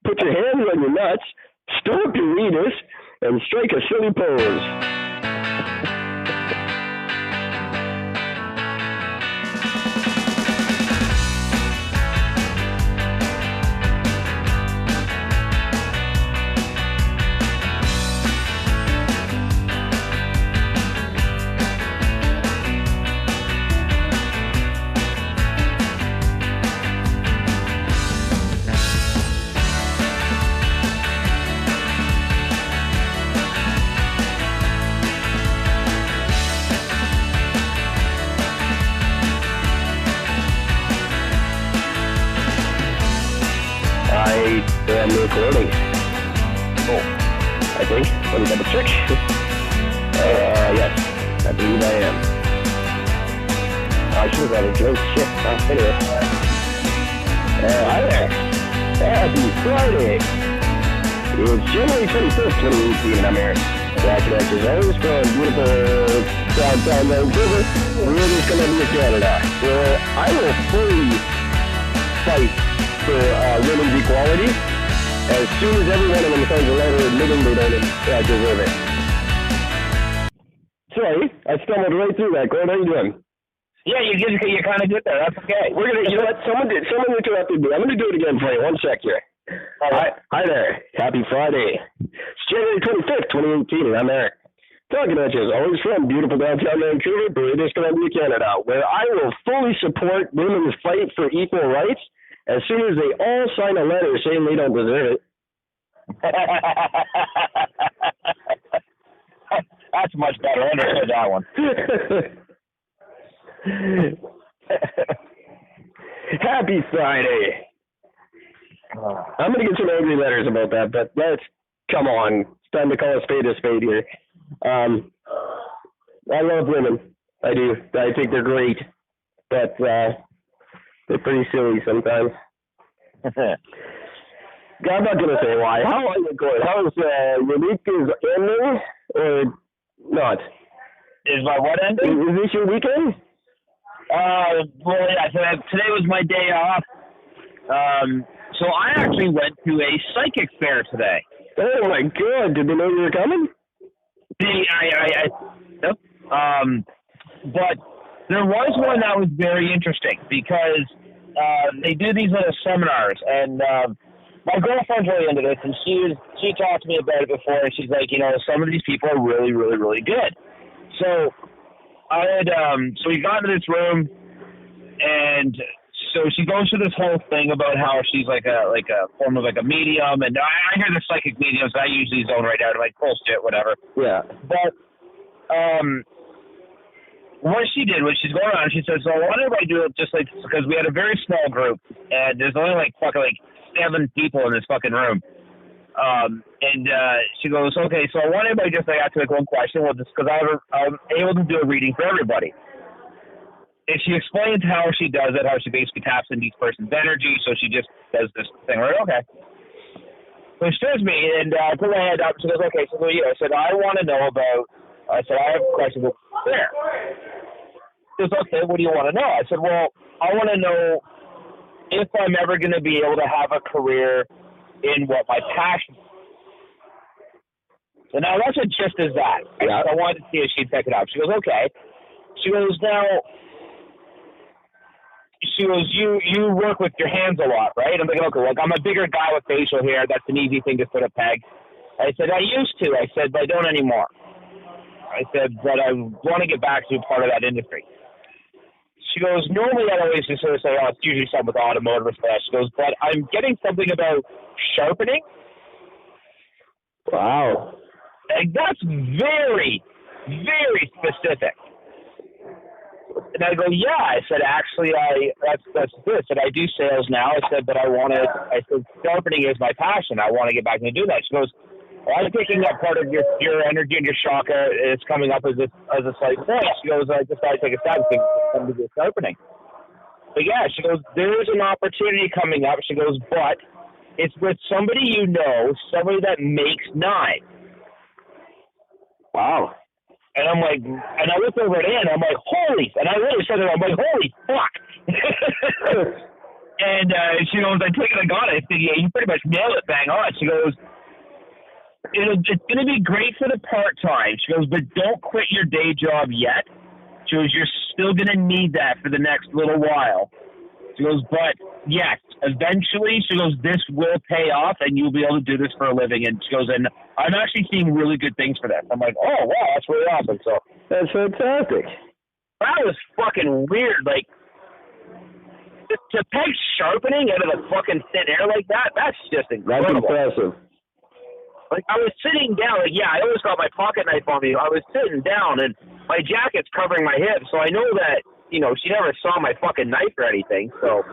Put your hands on your nuts, stir up your weenus, and strike a silly pose. I am recording. Oh, I think. Let me double check. Yes, I believe I am. I should have got a drink. Shit. Anyway. Hi there. Happy Friday. It's January 25th, 2018, and I'm here. Back as always from beautiful downtown Vancouver, British Columbia, Canada, where I will fully fight for women's equality as soon as every one of them signs a letter admitting they don't deserve it. Sorry, I stumbled right through that. Gord, how you doing? Yeah, you kind of did that. That's okay. We're gonna, you know what? Someone interrupted me. I'm gonna do it again for you. One sec here. Hi there. Happy Friday. It's January 25th, 2018, and I'm Eric. Talking at you as always from beautiful downtown Vancouver, British Columbia, Canada, where I will fully support women's fight for equal rights as soon as they all sign a letter saying they don't deserve it. That's much better. I understood that one. Happy Friday. I'm going to get some angry letters about that, but come on. It's time to call a spade here. I love women. I do. I think they're great, but they're pretty silly sometimes. I'm not going to say why. How are you going? How is your week is ending or not? Is my what ending? Is this your weekend? Well, yeah, today was my day off. So I actually went to a psychic fair today. Oh, my God. Did they know you were coming? Nope. But there was one that was very interesting because they do these little seminars, and my girlfriend's really into this, and she talked to me about it before, and she's like, some of these people are really, really, really good. So so we got into this room, and so she goes through this whole thing about how she's like a form of like a medium, and I hear the psychic mediums, I usually zone right out, I'm like, bullshit, whatever. Yeah. But what she did was she's going around and she says, so why don't everybody do it just like, because we had a very small group, and there's only like 7 people in this fucking room. And she goes, okay, so I want everybody just like ask like one question, well, just because I'm able to do a reading for everybody. And she explains how she does it, how she basically taps into each person's energy, so she just does this thing, right? Okay. So she turns me and put my hand up, she goes, okay, so I said, I want to know about, I have a question about there. She goes, okay, what do you want to know? I said, well, I want to know if I'm ever going to be able to have a career in what my passion is. So now that's just as that. Yeah. I wanted to see if she'd pick it up. She goes, okay. She goes, you work with your hands a lot, right? I'm like, okay, like I'm a bigger guy with facial hair. That's an easy thing to put a peg. I said, I used to. I said, but I don't anymore. I said, but I want to get back to part of that industry. She goes, normally I always just sort of say, oh, it's usually something with automotive or stuff. She goes, but I'm getting something about sharpening. Wow. Like, that's very, very specific. And I go, yeah. I said, actually, that's this. And I do sales now. I said, but I said, sharpening is my passion. I want to get back into do that. She goes, well, I'm picking up part of your energy and your chakra. It's coming up as a slight thing. She goes, I decided to take a stab and do sharpening. But yeah, she goes, there is an opportunity coming up. She goes, but it's with somebody somebody that makes knives. Wow. And I'm like, and I looked over at Ann, I'm like, holy, and I literally said it, I'm like, holy fuck. And she goes, I take it, I got it. I said, yeah, you pretty much nailed it, bang on. She goes, it's going to be great for the part-time. She goes, but don't quit your day job yet. She goes, you're still going to need that for the next little while. She goes, but yes, eventually, she goes, this will pay off and you'll be able to do this for a living. And she goes, and I'm actually seeing really good things for that. I'm like, oh, wow, that's really awesome. So that's fantastic. That was fucking weird. Like, to peg sharpening out of the fucking thin air like that, that's just incredible. That's impressive. Like, I was sitting down, like, yeah, I always got my pocket knife on me. I was sitting down, and my jacket's covering my hips, so I know that, you know, she never saw my fucking knife or anything, so.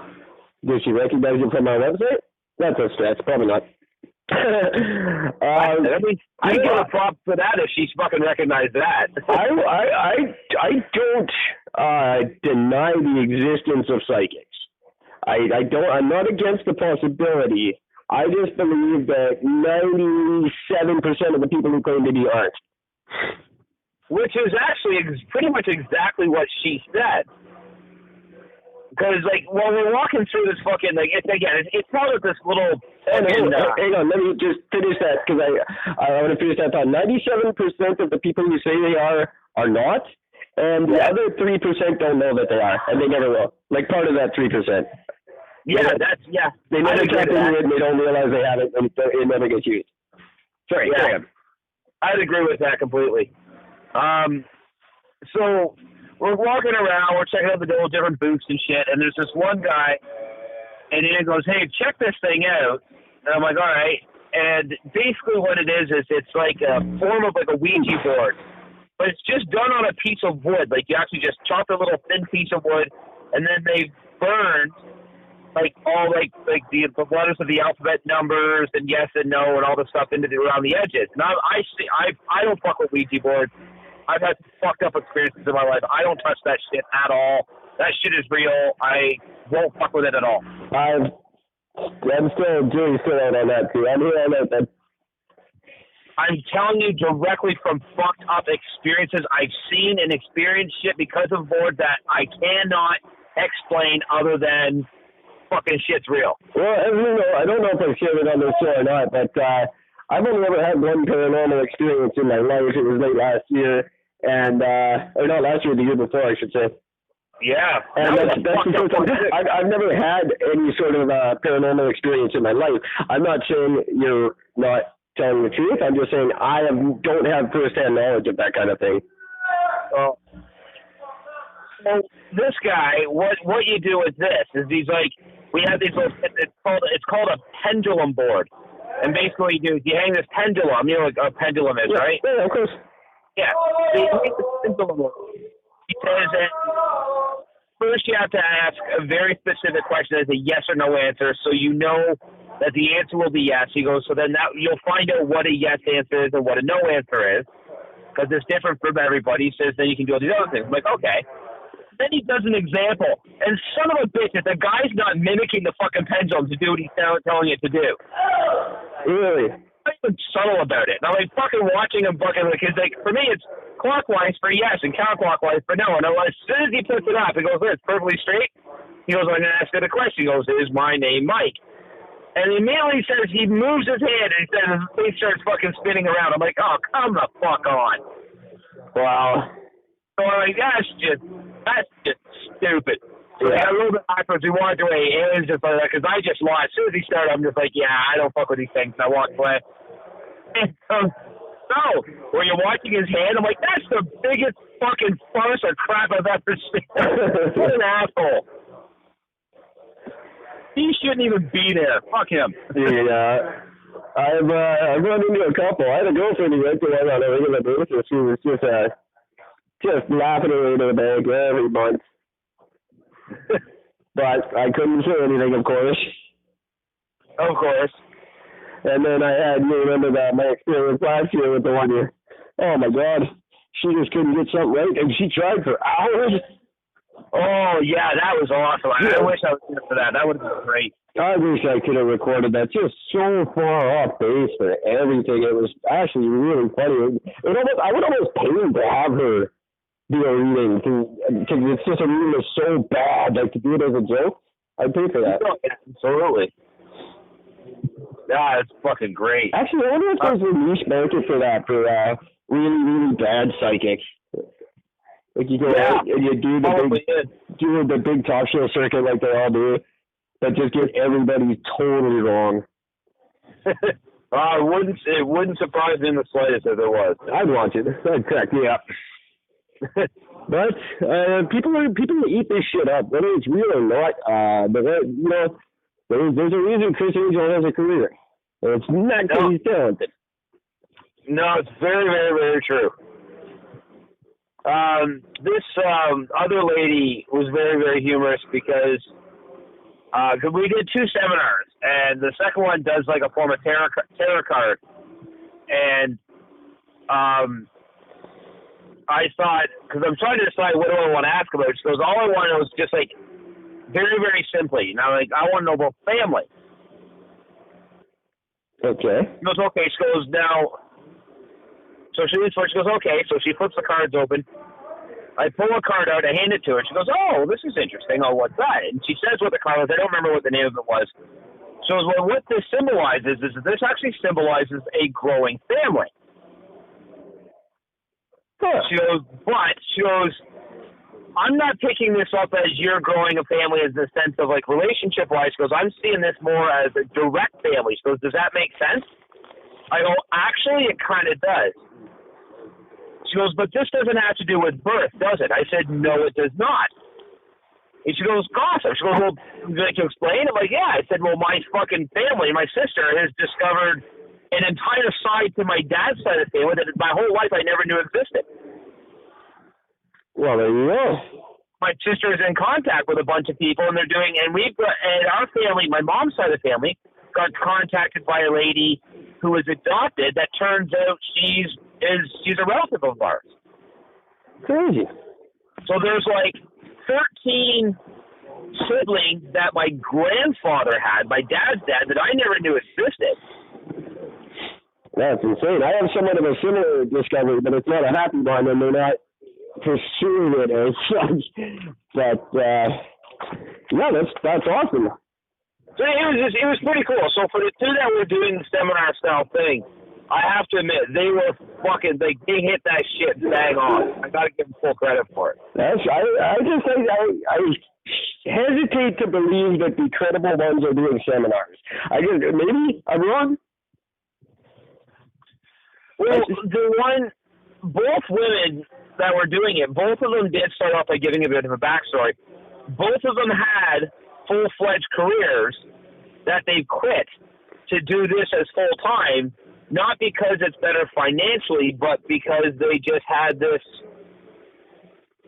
Did she recognize you from my website? That's a stretch, probably not. I mean, I give a prop for that if she's fucking recognized that. I don't deny the existence of psychics. I'm not against the possibility. I just believe that 97% of the people who claim to be aren't. Which is actually pretty much exactly what she said. Because, like, while we're walking through this fucking, like, it's part of this little... Hang on, let me just finish that, because I want to finish that thought. 97% of the people who say they are not, and the other 3% don't know that they are, and they never will. Like, part of that 3%. Yeah, They never tap into it, and they don't realize they have it, and it never gets used. Sorry, yeah. I'd agree with that completely. So we're walking around, we're checking out the different booths and shit, and there's this one guy, and he goes, hey, check this thing out. And I'm like, all right. And basically what it is it's like a form of like a Ouija board, but it's just done on a piece of wood. Like, you actually just chop a little thin piece of wood, and then they burn like all like the letters of the alphabet, numbers, and yes and no, and all the stuff around the edges. And I don't fuck with Ouija boards. I've had fucked up experiences in my life. I don't touch that shit at all. That shit is real. I won't fuck with it at all. I'm still out on that too. I'm here on that. I'm telling you directly from fucked up experiences. I've seen and experienced shit because of boards that I cannot explain other than fucking shit's real. Well, as you know, I don't know if I've shared it on this show or not, but I've only ever had one paranormal experience in my life. It was late last year, and or not last year, the year before, I should say. Yeah, and that's the first time. I've never had any sort of paranormal experience in my life. I'm not saying you're not telling the truth. I'm just saying I don't have firsthand knowledge of that kind of thing. Well, so this guy, what you do with this is he's like, we have these little, it's called a pendulum board, and basically you hang this pendulum. You know what a pendulum is, right? Yeah, of course. Yeah, so you hang this pendulum board. He says that first you have to ask a very specific question as a yes or no answer, so you know that the answer will be yes. He goes, so then you'll find out what a yes answer is and what a no answer is, because it's different from everybody. He says then you can do all these other things. I'm like, okay. Then he does an example, and son of a bitch, if the guy's not mimicking the fucking pendulum to do what he's telling it to do. Really? Not even subtle about it. And I'm like fucking watching him fucking, because like for me it's clockwise for yes and counterclockwise for no. And as soon as he puts it up, he goes, it's perfectly straight. He goes, I'm going to ask you the question. He goes, is my name Mike? And he immediately says, he moves his hand and he says his face starts fucking spinning around. I'm like, oh, come the fuck on. Wow. So I'm like, that's just stupid. So I got a little bit backwards. We walked away. It was just like that because I just lost. As soon as he started, I'm just like, yeah, I don't fuck with these things. And I walked away. And so when you're watching his hand, I'm like, that's the biggest fucking farce or crap I've ever seen. What an asshole. He shouldn't even be there. Fuck him. Yeah. I've run into a couple. I had a girlfriend who went to one on a regular basis. She was just laughing away to the bank every month. But I couldn't say anything, of course. Of course. And then I had, you remember that, my experience last year with the one year. Oh, my God. She just couldn't get something right, and she tried for hours. Oh, yeah, that was awesome. I wish I was here for that. That would have been great. I wish I could have recorded that. Just so far off base for everything. It was actually really funny. I would almost pay to have her do a reading because it's just a reading that's so bad. Like, to do it as a joke, I'd pay for that. Yeah, absolutely. Yeah, it's fucking great. Actually, I wonder if there's a niche market for that, for really, really bad psychics. Like you go out and you do the big talk show circuit like they all do, but just get everybody totally wrong. It wouldn't surprise me in the slightest if there was. I'd watch it. That'd crack me up. But people eat this shit up, whether it's real or not. But you know, there's a reason Chris Angel has a career. And it's not because he's talented. No, it's very, very, very true. This other lady was very, very humorous because we did 2 seminars, and the second one does like a form of tarot card. And I thought, because I'm trying to decide what do I want to ask about, she goes, all I want to know is just like very, very simply. Now, like, I want to know about family. Okay. She goes, okay. She goes, now, so she leaves first. She goes, okay. So she flips the cards open. I pull a card out. I hand it to her. She goes, oh, this is interesting. Oh, what's that? And she says what the card was. I don't remember what the name of it was. She goes, well, what this symbolizes is that this actually symbolizes a growing family. Huh. She goes, I'm not picking this up as you're growing a family as the sense of like relationship-wise. She goes, I'm seeing this more as a direct family. She goes, does that make sense? I go, actually, it kind of does. She goes, but this doesn't have to do with birth, does it? I said, no, it does not. And she goes, awesome. She goes, well, would you like to explain? I'm like, yeah. I said, well, my fucking family, my sister has discovered an entire side to my dad's side of the family that my whole life I never knew existed. Well, there you go. My sister is in contact with a bunch of people, and and our family, my mom's side of the family, got contacted by a lady who was adopted. That turns out she's a relative of ours. Crazy. So there's like 13 siblings that my grandfather had, my dad's dad, that I never knew existed. That's insane. I have somewhat of a similar discovery, but it's not a happy one, and they're not pursuing it as such. But yeah, that's awesome. So it was pretty cool. So for the 2 that were doing the seminar style thing, I have to admit they were fucking they hit that shit bang on. I got to give them full credit for it. I just think I hesitate to believe that the credible ones are doing seminars. Maybe I'm wrong. Well, both women that were doing it, both of them did start off by giving a bit of a backstory. Both of them had full-fledged careers that they quit to do this as full-time, not because it's better financially, but because they just had this,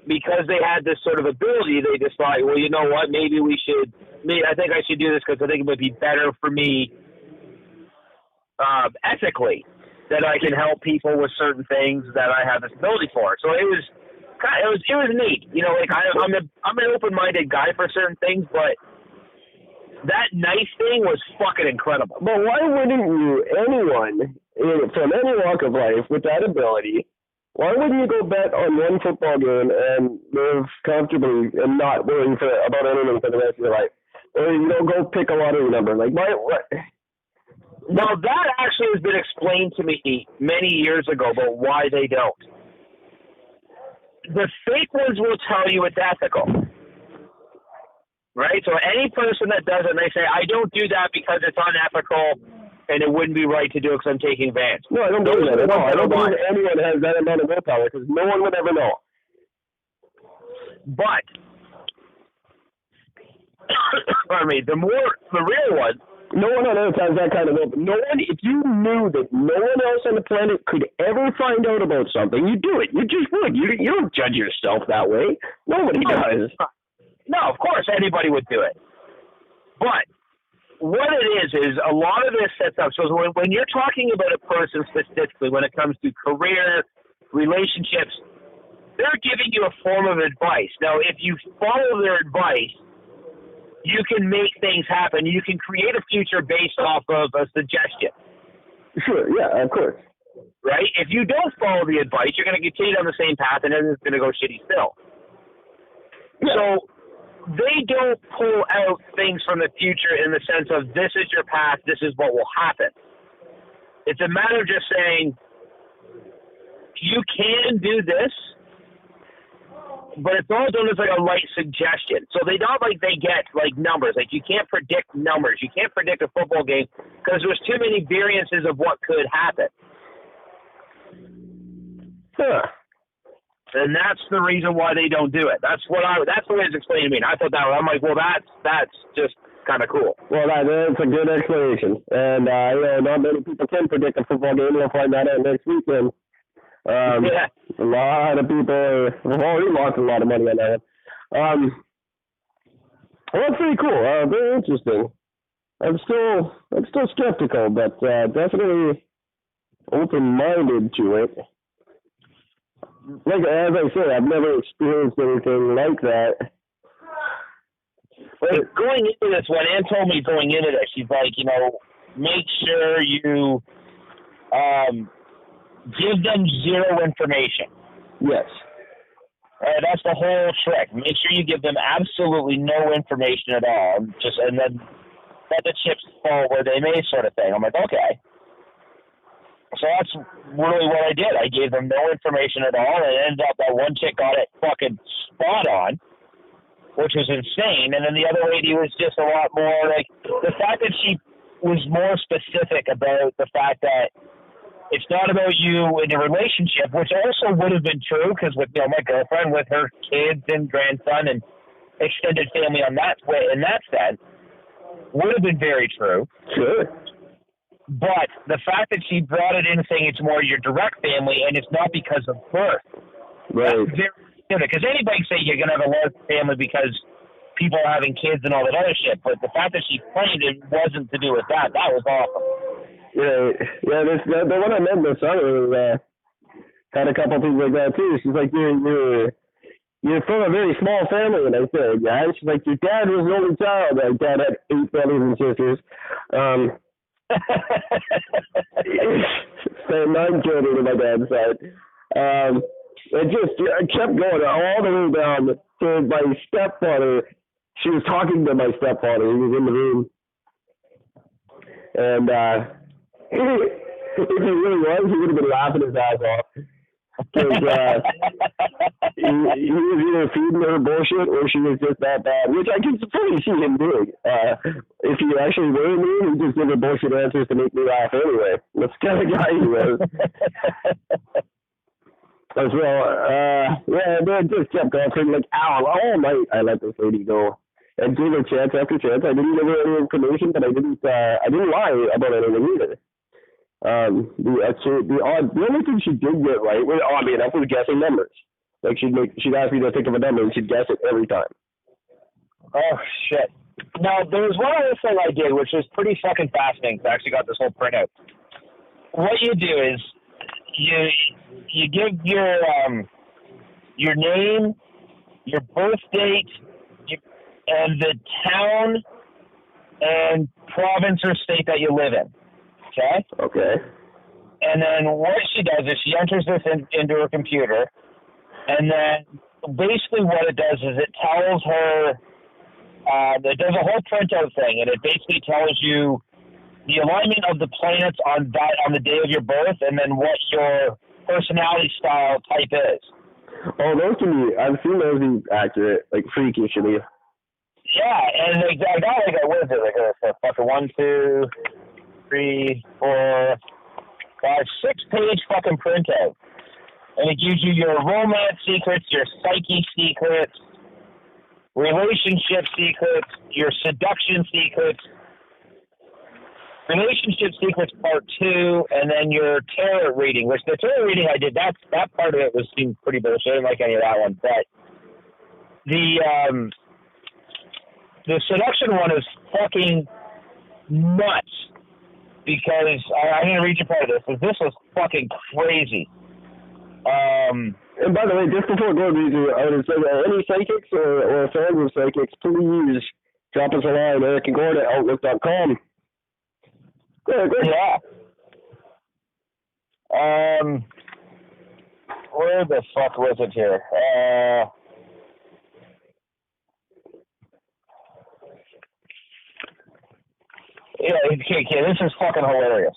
because they had this sort of ability, they just thought, well, you know what, maybe I think I should do this because I think it would be better for me ethically, that I can help people with certain things that I have this ability for. So it was neat. You know, like I'm an open-minded guy for certain things, but that nice thing was fucking incredible. But why wouldn't anyone from any walk of life with that ability, why wouldn't you go bet on one football game and live comfortably and not worrying about anything for the rest of your life? Or, you know, go pick a lottery number. Like, what? Now, that actually has been explained to me many years ago about why they don't. The fake ones will tell you it's ethical. Right? So any person that does it, and they say, I don't do that because it's unethical and it wouldn't be right to do it because I'm taking advantage. No, I don't believe that at all. I don't believe anyone has that amount of willpower because no one would ever know. But, pardon me, the real one, no one on earth has that kind of willpower. No one, if you knew that no one else on the planet could ever find out about something, you do it. You just would. You don't judge yourself that way. Nobody does. No, of course anybody would do it. But what it is a lot of this sets up. So when you're talking about a person specifically, when it comes to career, relationships, they're giving you a form of advice. Now, if you follow their advice, you can make things happen. You can create a future based off of a suggestion. Sure, yeah, of course. Right? If you don't follow the advice, you're going to continue on the same path, and then it's going to go shitty still. Yeah. So they don't pull out things from the future in the sense of this is your past, this is what will happen. It's a matter of just saying, you can do this, but it's all done as like a light suggestion. So they not like they get like numbers. Like you can't predict numbers. You can't predict a football game because there's too many variances of what could happen. Huh. And that's the reason why they don't do it. That's the way it's explained to me. And I thought that I'm like, well, that's just kind of cool. Well, that's a good explanation. And not many people can predict a football game. We'll find that out next weekend. Yeah. A lot of people have already lost a lot of money on that one. Well, that's pretty cool. Very interesting. I'm still skeptical, but definitely open-minded to it. Like as I said, I've never experienced anything like that. Like going into this, what Ann told me going into this, she's like, make sure you give them zero information. Yes. That's the whole trick. Make sure you give them absolutely no information at all. And then let the chips fall where they may, sort of thing. I'm like, okay. So that's really what I did. I gave them no information at all, and it ended up that one chick got it fucking spot on, which was insane. And then the other lady was just a lot more like the fact that she was more specific about the fact that it's not about you in a relationship, which also would have been true because with my girlfriend with her kids and grandson and extended family on that way in that sense would have been very true. Sure. But the fact that she brought it in saying it's more your direct family and it's not because of birth. Right. That's very different. Because anybody can say you're going to have a large family because people are having kids and all that other shit. But the fact that she claimed it wasn't to do with that, that was awesome. Yeah, the one I met this summer had a couple things like that too. She's like, you're from a very small family, and I said, yeah. She's like, your dad was the only child. My dad had 8 brothers and sisters. 9 children on my dad's side. It just kept going all the way down to my stepfather. She was talking to my stepfather. He was in the room. And if he really was, he would have been laughing his ass off. Because he was either feeding her bullshit or she was just that bad, which I can fully see him doing. If he actually were me, he'd just give her bullshit answers to make me laugh anyway. That's the kind of guy he was. As well, it just kept going for like all night. I let this lady go and gave her chance after chance. I didn't give her any information, but I didn't lie about anything either. The only thing she did get right was, was guessing numbers. Like she'd ask me to think of a number and she'd guess it every time. Oh shit! Now there was one other thing I did, which was pretty fucking fascinating. I actually got this whole printout. What you do is you give your name, your birth date, and the town and province or state that you live in. Okay? Okay. And then what she does is she enters this into her computer, and then basically what it does is it tells her, it does a whole printout thing, and it basically tells you the alignment of the planets on the day of your birth, and then what your personality style type is. Oh, those can be, I've seen those be accurate, like freakishly. Yeah, and I got what is it, like a fucking 1, 2, 3, 4, 5, 6-page fucking printout. And it gives you your romance secrets, your psyche secrets, relationship secrets, your seduction secrets, relationship secrets part 2, and then your tarot reading, which the tarot reading I did, that part of it seemed pretty bullshit. I didn't like any of that one. But the seduction one is fucking nuts. Because I'm going to read you part of this, because this was fucking crazy. And by the way, just before going to I would say any psychics or fans of psychics, please drop us a line, EricandGordon@outlook.com. Good. Yeah. Where the fuck was it here? Okay, this is fucking hilarious.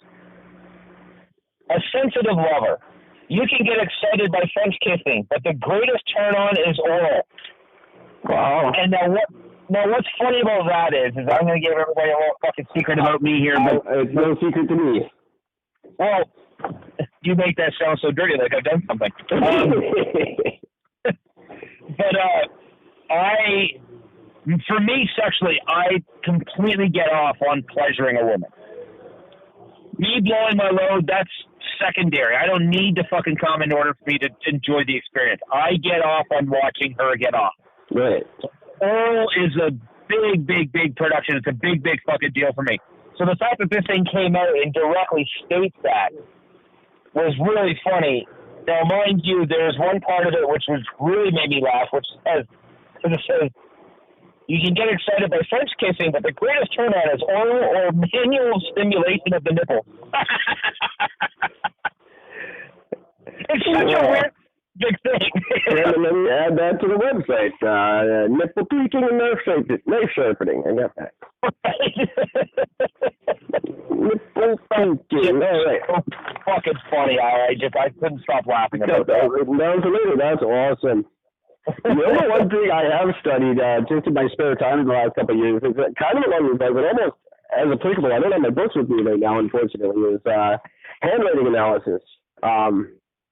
A sensitive lover. You can get excited by French kissing, but the greatest turn on is oral. Wow. And what's funny about that is I'm going to give everybody a little fucking secret about me here. But it's no secret to me. Well, you make that sound so dirty, like I've done something. For me, sexually, I completely get off on pleasuring a woman. Me blowing my load, that's secondary. I don't need to fucking come in order for me to enjoy the experience. I get off on watching her get off. Right. Oral is a big production. It's a big fucking deal for me. So the fact that this thing came out and directly states that was really funny. Now, mind you, there's one part of it which was really made me laugh, which says, you can get excited by French kissing, but the greatest turn on is oral or manual stimulation of the nipple. It's such a weird big thing. And let me add that to the website. Nipple tweaking and knife sharpening. I got that. Nipple tweaking. All right. Fucking funny. I couldn't stop laughing about that. That's awesome. You know, the one thing I have studied just in my spare time in the last couple of years is kind of along these lines, but almost as applicable. I don't have my books with me right now, unfortunately. Is handwriting analysis,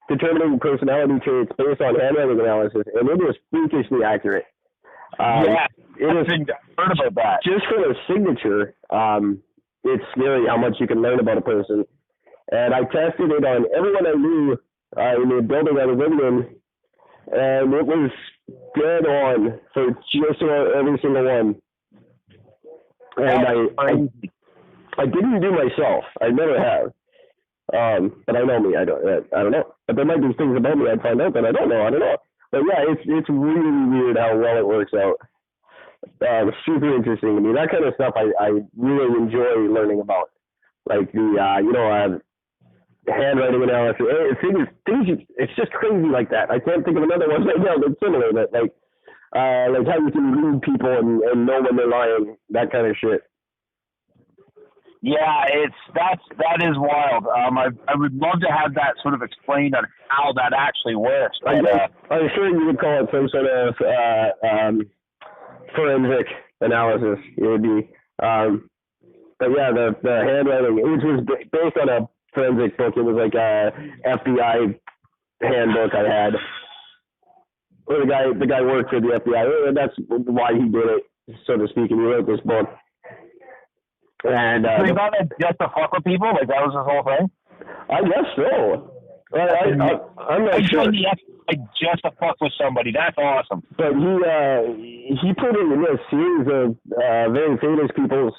determining personality traits based on handwriting analysis, and it is freakishly accurate. I've heard about that. Just for the signature, it's scary how much you can learn about a person. And I tested it on everyone I knew in the building I was living in. And it was dead on for just about every single one. And I didn't do myself. I never have. But I know me. I don't know. But there might be things about me I'd find out that I don't know. But yeah, it's really weird how well it works out. Super interesting to me. That kind of stuff I really enjoy learning about. Like the handwriting analysis, things. It's just crazy like that. I can't think of another one right now that's similar. That like how you can read people and know when they're lying, that kind of shit. Yeah, that is wild. I would love to have that sort of explained on how that actually works. I'm sure you would call it some sort of forensic analysis. It would be, but yeah, the handwriting, which was based on a forensic book. It was like a FBI handbook I had. Or the guy worked for the FBI. And that's why he did it, so to speak. And he wrote this book. And so he got it just to fuck with people? Like that was his whole thing? I guess so. I'm not sure. Just to fuck with somebody. That's awesome. But he put in a series of very famous people's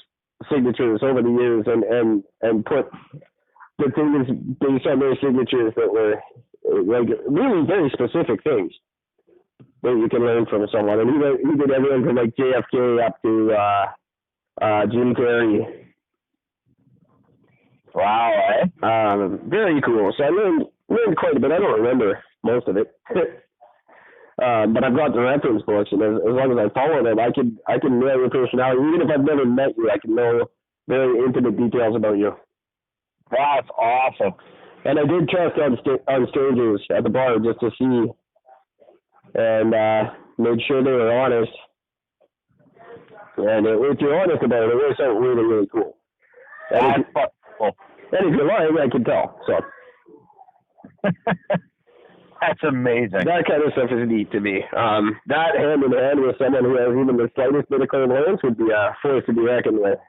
signatures over the years and put the things based on their signatures that were like really very specific things that you can learn from someone. And he did everything from like JFK up to Jim Carrey. Wow, eh? Very cool. So I learned quite a bit. I don't remember most of it. But I've got the reference books, and as long as I follow them, I can know your personality. Even if I've never met you, I can know very intimate details about you. That's awesome. And I did test on strangers at the bar just to see, and made sure they were honest. And if you're honest about it, it works out really, really cool. That's cool. And if you're lying, I can tell. So that's amazing. That kind of stuff is neat to me. That hand in hand with someone who has even the slightest bit of clairvoyance would be a force to be reckoned with.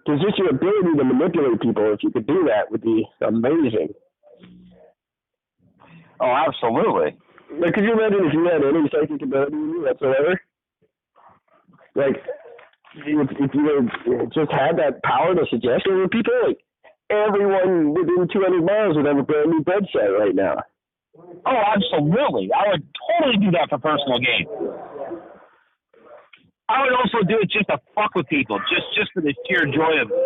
Because just your ability to manipulate people, if you could do that, would be amazing. Oh, absolutely. Like, could you imagine if you had any psychic ability whatsoever? Like, if you just had that power to suggest over people, like, everyone within 200 miles would have a brand new bed set right now. Oh, absolutely. I would totally do that for personal gain. I would also do it just to fuck with people, just for the sheer joy of it.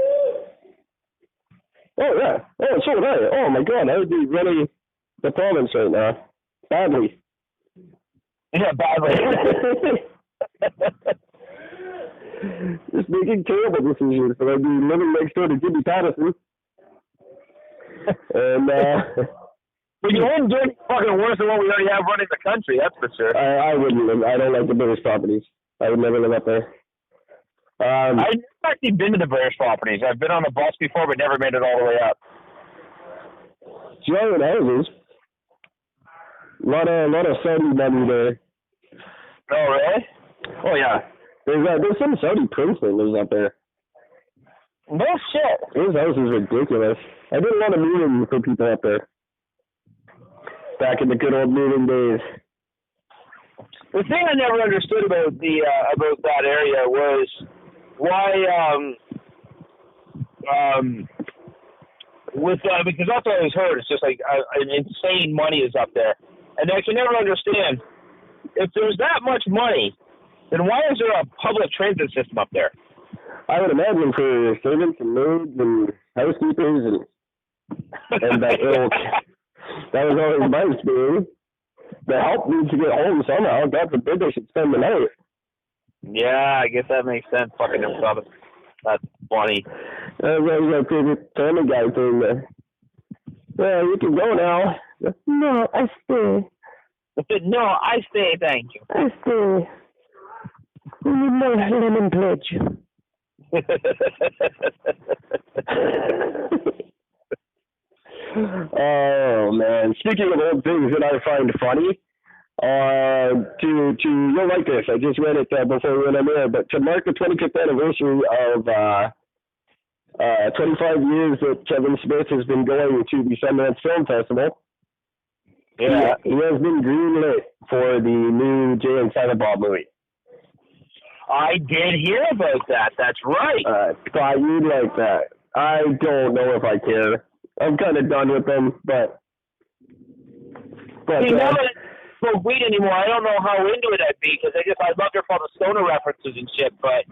Oh, yeah. Oh, so would I. Oh, my God. I would be running the province right now. Badly. Yeah, badly. Just making terrible decisions. But I'd be living next door to Jimmy Patterson. And, But you wouldn't do anything fucking worse than what we already have running the country, that's for sure. I wouldn't live. I don't like the British properties. I would never live up there. I've never actually been to the British properties. I've been on a bus before, but never made it all the way up. Giant houses. A lot of Saudi money there. Oh, really? Oh, yeah. There's some Saudi prince that lives up there. No shit. His house is ridiculous. I did a lot of moving for people up there. Back in the good old moving days. The thing I never understood about about that area was why because that's what I always heard. It's just like an insane money is up there, and I can never understand if there's that much money, then why is there a public transit system up there? I would imagine for servants and maids and housekeepers and that ilk. That was always my experience. The help needs to get home somehow. God forbid they should spend the night. Yeah, I guess that makes sense. Fucking himself. That's funny. That was my favorite Family Guy thing there. Well, you can go now. No, I stay. No, I stay, thank you. I stay. We need more lemon pledge. Oh man! Speaking of old things that I find funny, you'll like this. I just read it before we went on air, but to mark the 25th anniversary of 25 years that Kevin Smith has been going to the Sundance Film Festival, he has been greenlit for the new Jay and Silent Bob movie. I did hear about that. That's right. Thought you'd like that. I don't know if I care. I'm kind of done with them, but see, now that I smoke weed anymore, I don't know how into it I'd be, because I loved her for all the stoner references and shit, but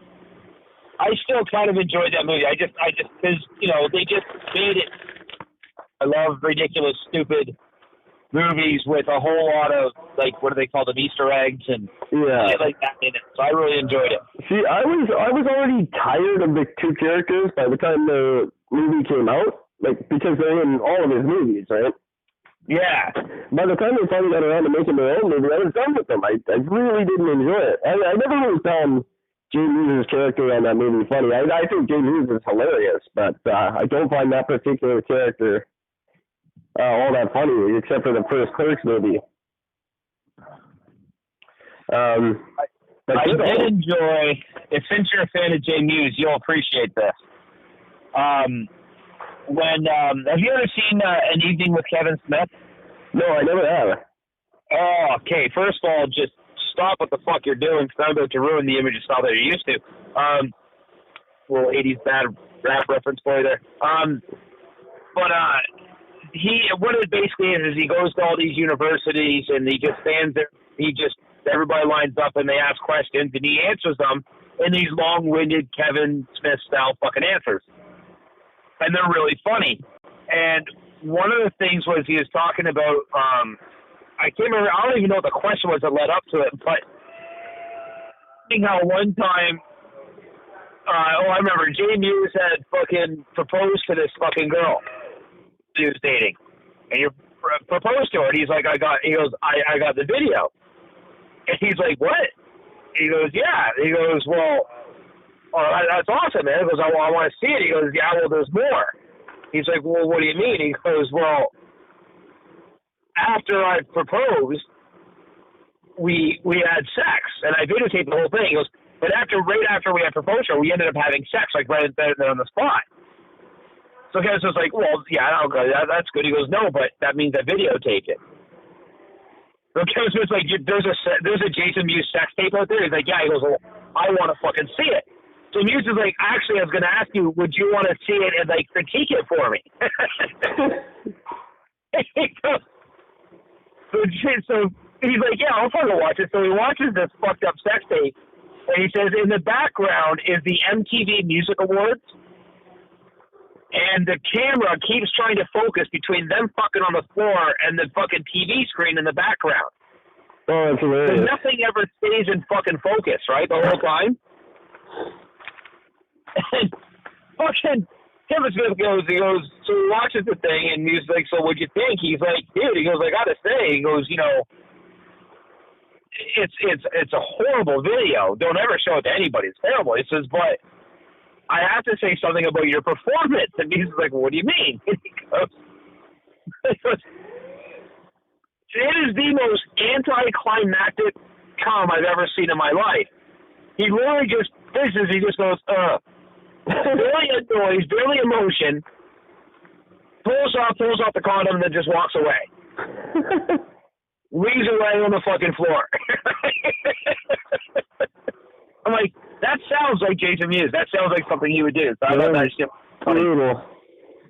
I still kind of enjoyed that movie. I just, because, they just made it. I love ridiculous, stupid movies with a whole lot of, like, what do they call them, Easter eggs and shit like that in it. So I really enjoyed it. See, I was already tired of the two characters by the time the movie came out. Like, because they're in all of his movies, right? Yeah. By the time they finally got around to making their own movie, I was done with them. I really didn't enjoy it. I never really found Jay Hughes' character on that movie funny. I think Jay Hughes is hilarious, but I don't find that particular character all that funny, except for the first Clerks movie. I did enjoy, since you're a fan of Jay Hughes, you'll appreciate this. Have you ever seen An Evening with Kevin Smith? No, I never have. Oh, okay. First of all, just stop what the fuck you're doing, because I'm about to ruin the image of style that you're used to. Little 80s bad rap reference for you there. What it basically is he goes to all these universities and he just stands there. Everybody lines up and they ask questions and he answers them in these long-winded Kevin Smith style fucking answers. And they're really funny. And one of the things was he was talking about, I can't remember, I don't even know what the question was that led up to it, but how one time, I remember Jay Muse had fucking proposed to this fucking girl he was dating. And he proposed to her, and he's like, I got the video. And he's like, what? He goes, yeah. He goes, well, that's awesome, man. He goes, I want to see it. He goes, yeah, well, there's more. He's like, well, what do you mean? He goes, well, after I proposed, we had sex, and I videotaped the whole thing. He goes, but right after we had proposed, we ended up having sex, like right there on the spot. So Kevin was like, well, yeah, that's good. He goes, no, but that means I videotaped it. So Kevin Smith's like, there's a Jason Mewes sex tape out there? He's like, yeah. He goes, well, I want to fucking see it. So Mewes is like, actually, I was going to ask you, would you want to see it and, like, critique it for me? So he's like, yeah, I'll fucking watch it. So he watches this fucked up sex tape, and he says, in the background is the MTV Music Awards, and the camera keeps trying to focus between them fucking on the floor and the fucking TV screen in the background. Oh, that's hilarious. So nothing ever stays in fucking focus, right, the whole time? And fucking Kevin Smith goes, so he watches the thing, and he's like, so what'd you think? He's like, dude, he goes, I gotta say, he goes, you know, it's a horrible video. Don't ever show it to anybody. It's terrible. He says, but I have to say something about your performance. And he's like, what do you mean? And he goes, it is the most anticlimactic come I've ever seen in my life. He literally just finishes. He just goes, barely a noise, barely emotion, pulls off the condom, and then just walks away. Leaves it laying on the fucking floor. I'm like, that sounds like Jason Mewes. That sounds like something he would do. So I thought that shit brutal.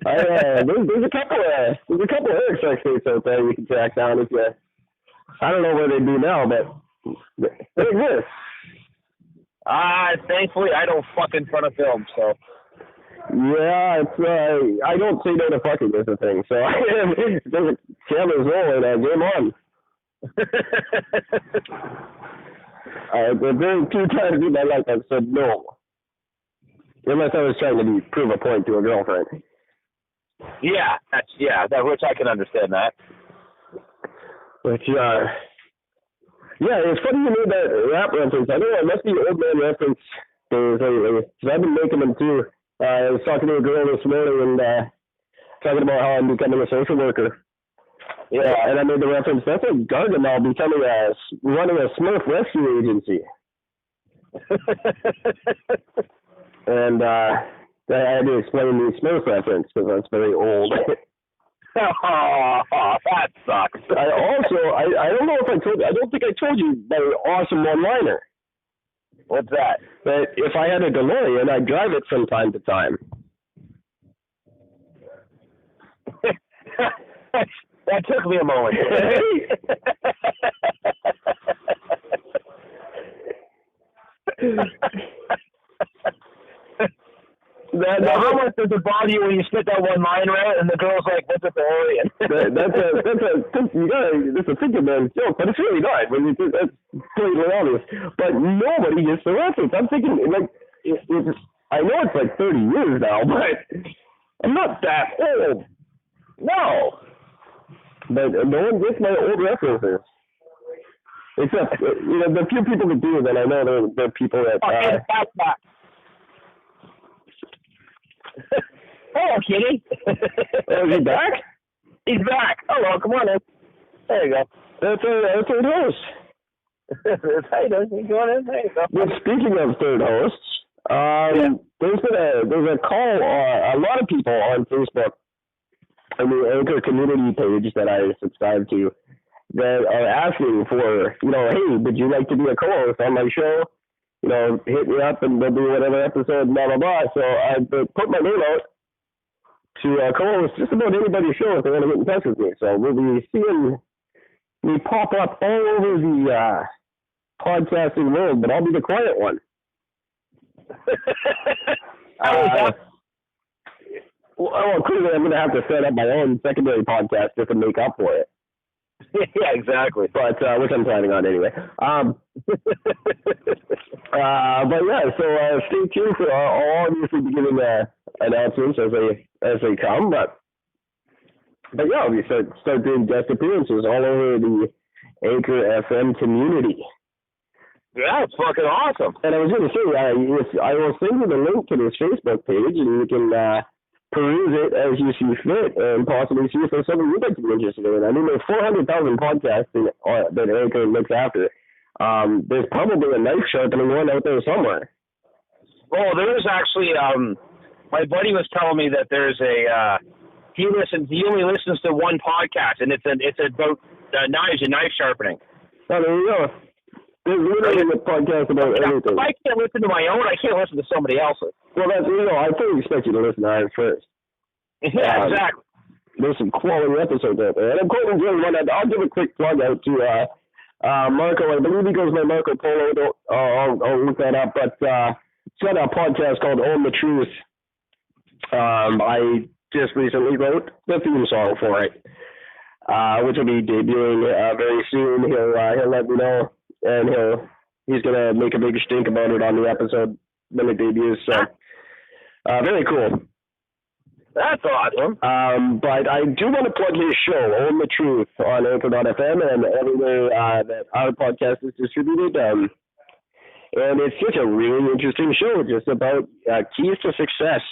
There's a couple of Eric sex tapes out there you can track down. If you, I don't know where they do now, but they exist. Thankfully, I don't fuck in front of film, so. Yeah, it's I don't say no to fucking is the thing. So if there's a camera's rolling, game on. There very few times in my life I've said no, unless I was trying to prove a point to a girlfriend. Yeah, that which I can understand that. Which yeah, it's funny you made that rap reference. I know it must be old man reference days lately, because I've been making them too. I was talking to a girl this morning and talking about how I'm becoming a social worker. Yeah, and I made the reference, that's like Gargamel becoming running a Smurf rescue agency. And I had to explain the Smurf reference because that's very old. Oh, that sucks. I don't know if I told you, I don't think I told you my awesome one-liner. What's that? That if I had a DeLorean, I'd drive it from time to time. That took me a moment. Now, how much does it bother you when you spit that one line right and the girl's like, what's a DeLorean? That's a thinking man's joke, but it's really not. That's totally honest. But nobody gets the reference. I'm thinking, like, I know it's like 30 years now, but I'm not that old. No. But no one gets my old references. Except, the few people that do, then I know they're people that... Hello, Kitty. Is he back? He's back. Hello, come on in. There you go. That's our third host. Hey, go on in. There you go. Well, speaking of third hosts, there's a call. A lot of people on Facebook on the Anchor community page that I subscribe to that are asking for, hey, would you like to be a co-host on my show? Hit me up and we'll do whatever episode, blah, blah, blah. So I put my name out to co-host just about anybody's show if they want to get in touch with me. So we'll be seeing me pop up all over the podcasting world, but I'll be the quiet one. Well, clearly I'm going to have to set up my own secondary podcast just to make up for it. Yeah, exactly. But which I'm planning on anyway. But yeah, so stay tuned for I'll obviously be giving announcements as they come. But yeah, we start doing guest appearances all over the Anchor FM community. Yeah, it's fucking awesome. And I was going to say, I will send you the link to this Facebook page, and you can peruse it as you see fit, and possibly see if there's something you'd like to be interested in. I mean, there's 400,000 podcasts that Anchor looks after. There's probably a knife sharpening one out there somewhere. Oh, there's actually, my buddy was telling me that there's he only listens to one podcast, and it's about knives and knife sharpening. Oh, there you go. There's literally a podcast about everything. If I can't listen to my own, I can't listen to somebody else's. Well, I fully expect you to listen to ours first. Yeah, exactly. There's some quality episodes out there. And I'm quite enjoying one. I'll give a quick plug out to Marco. I believe he goes by Marco Polo. I'll look that up. But it's got a podcast called Own the Truth. I just recently wrote the theme song for it, which will be debuting very soon. He'll let me know. And he's going to make a big stink about it on the episode when it debuts. So very cool. That's awesome. But I do want to plug his show, Own the Truth, on Anchor.fm and everywhere that our podcast is distributed. And it's just a really interesting show, just about keys to success.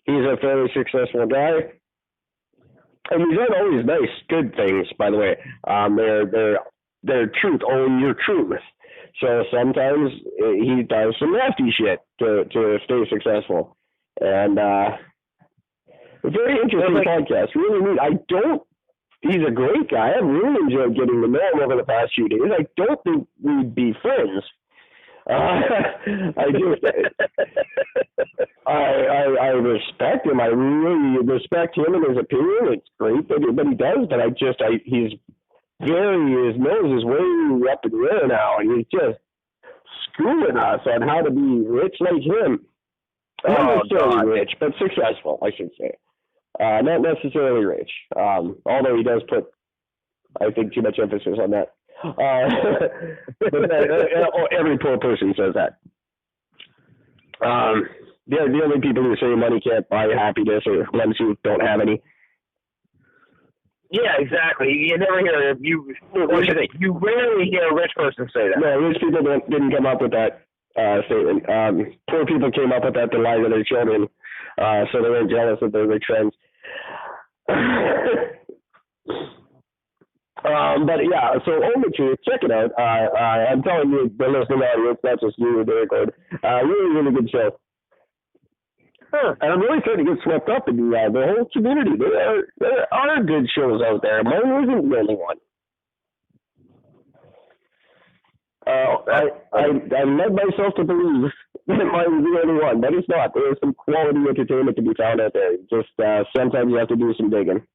He's a fairly successful guy. And he's done always nice, good things, by the way. They're truth, own your truth. So sometimes he does some nasty shit to stay successful. And a very interesting podcast. Really neat. He's a great guy. I've really enjoyed getting to know him over the past few days. I don't think we'd be friends. I respect him. I really respect him and his opinion. It's great that he does, but his nose is way up in the air now, and he's just schooling us on how to be rich like him. Not necessarily rich, but successful, I should say. Not necessarily rich, although he does put, I think, too much emphasis on that. But every poor person says that. The only people who say money can't buy happiness are ones who don't have any. Yeah, exactly. You never hear you rarely hear a rich person say that. No, rich people didn't come up with that statement. Poor people came up with that to lie to their children, so they weren't jealous of their rich friends. But yeah, so Own the Truth, check it out. I'm telling you, the listening audience, not just you, the record. Really, really good show. And I'm really trying to get swept up in the whole community. There are good shows out there. Mine isn't the only one. I led myself to believe that mine was the only one, but it's not. There is some quality entertainment to be found out there. Just sometimes you have to do some digging.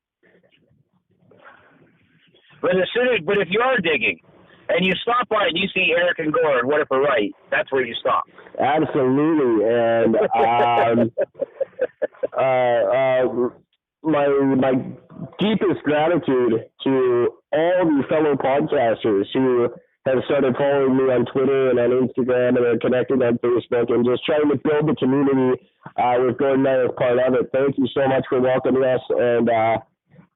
But if you are digging and you stop by and you see Eric and Gord, What If We're Right, that's where you stop. Absolutely. And my deepest gratitude to all the fellow podcasters who have started following me on Twitter and on Instagram and are connected on Facebook and just trying to build the community with Gordon and I as part of it. Thank you so much for welcoming us and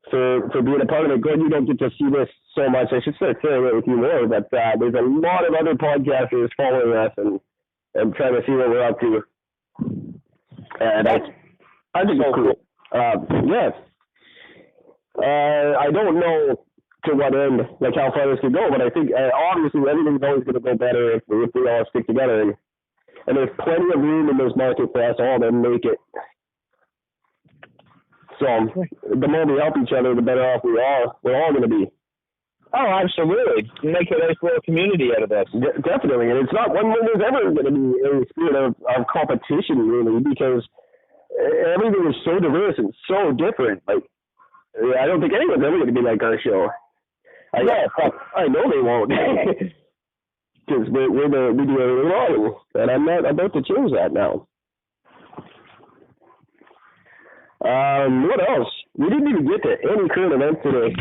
for being a part of it. Good, you don't get to see this so much. I should start sharing it with you more, but there's a lot of other podcasters following us and trying to see what we're up to. And I think it's cool. Yes. I don't know to what end, like how far this could go, but I think obviously everything's always going to go better if we all stick together. And there's plenty of room in this market for us all to make it. So the more we help each other, the better off we're all going to be. Oh, absolutely. Make a nice little community out of this. Definitely. And it's not one where there's ever going to be a spirit of competition, really, because everything is so diverse and so different. Like, I don't think anyone's ever going to be like our show. I know they won't. Because we do everything wrong. And I'm not about to change that now. What else? We didn't even get to any current events today.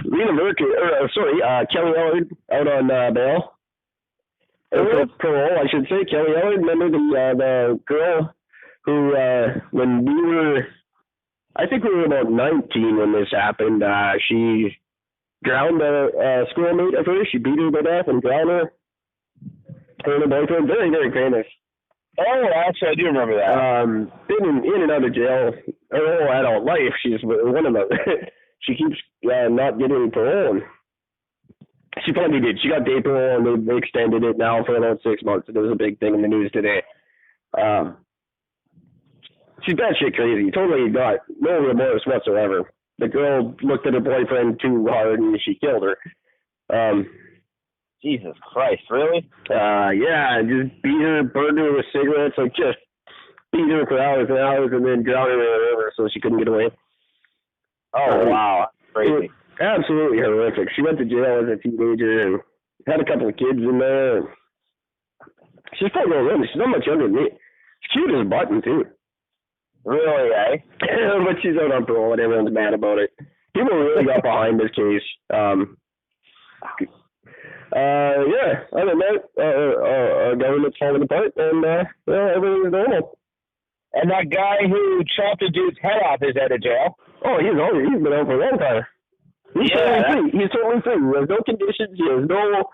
Kelly Ellard out on bail. Parole, I should say. Kelly Ellard, remember the girl who, when we were, I think we were about 19 when this happened, she drowned a schoolmate of hers. She beat her to death and drowned her. Her and her boyfriend, very, very famous. Oh, actually, I do remember that. Been in and out of jail her whole adult life. She's one of the. She keeps not getting parole. She finally did. She got day parole, and they extended it now for about 6 months. It was a big thing in the news today. She's batshit crazy. Totally got no remorse whatsoever. The girl looked at her boyfriend too hard, and she killed her. Jesus Christ, really? Yeah, just beat her, burned her with cigarettes, like just beat her for hours and hours and then drowned her in the river so she couldn't get away. Oh, wow. Crazy. Absolutely horrific. She went to jail as a teenager and had a couple of kids in there. She's probably going in. She's not much younger than me. She's cute as a button, too. Really, eh? But she's out on parole and everyone's mad about it. People really got behind this case. Yeah, other than that, our government's falling apart, and everything's normal. And that guy who chopped a dude's head off is out of jail. Oh, he's been out for a long time. He's totally free. He's totally free. He has no conditions. He has no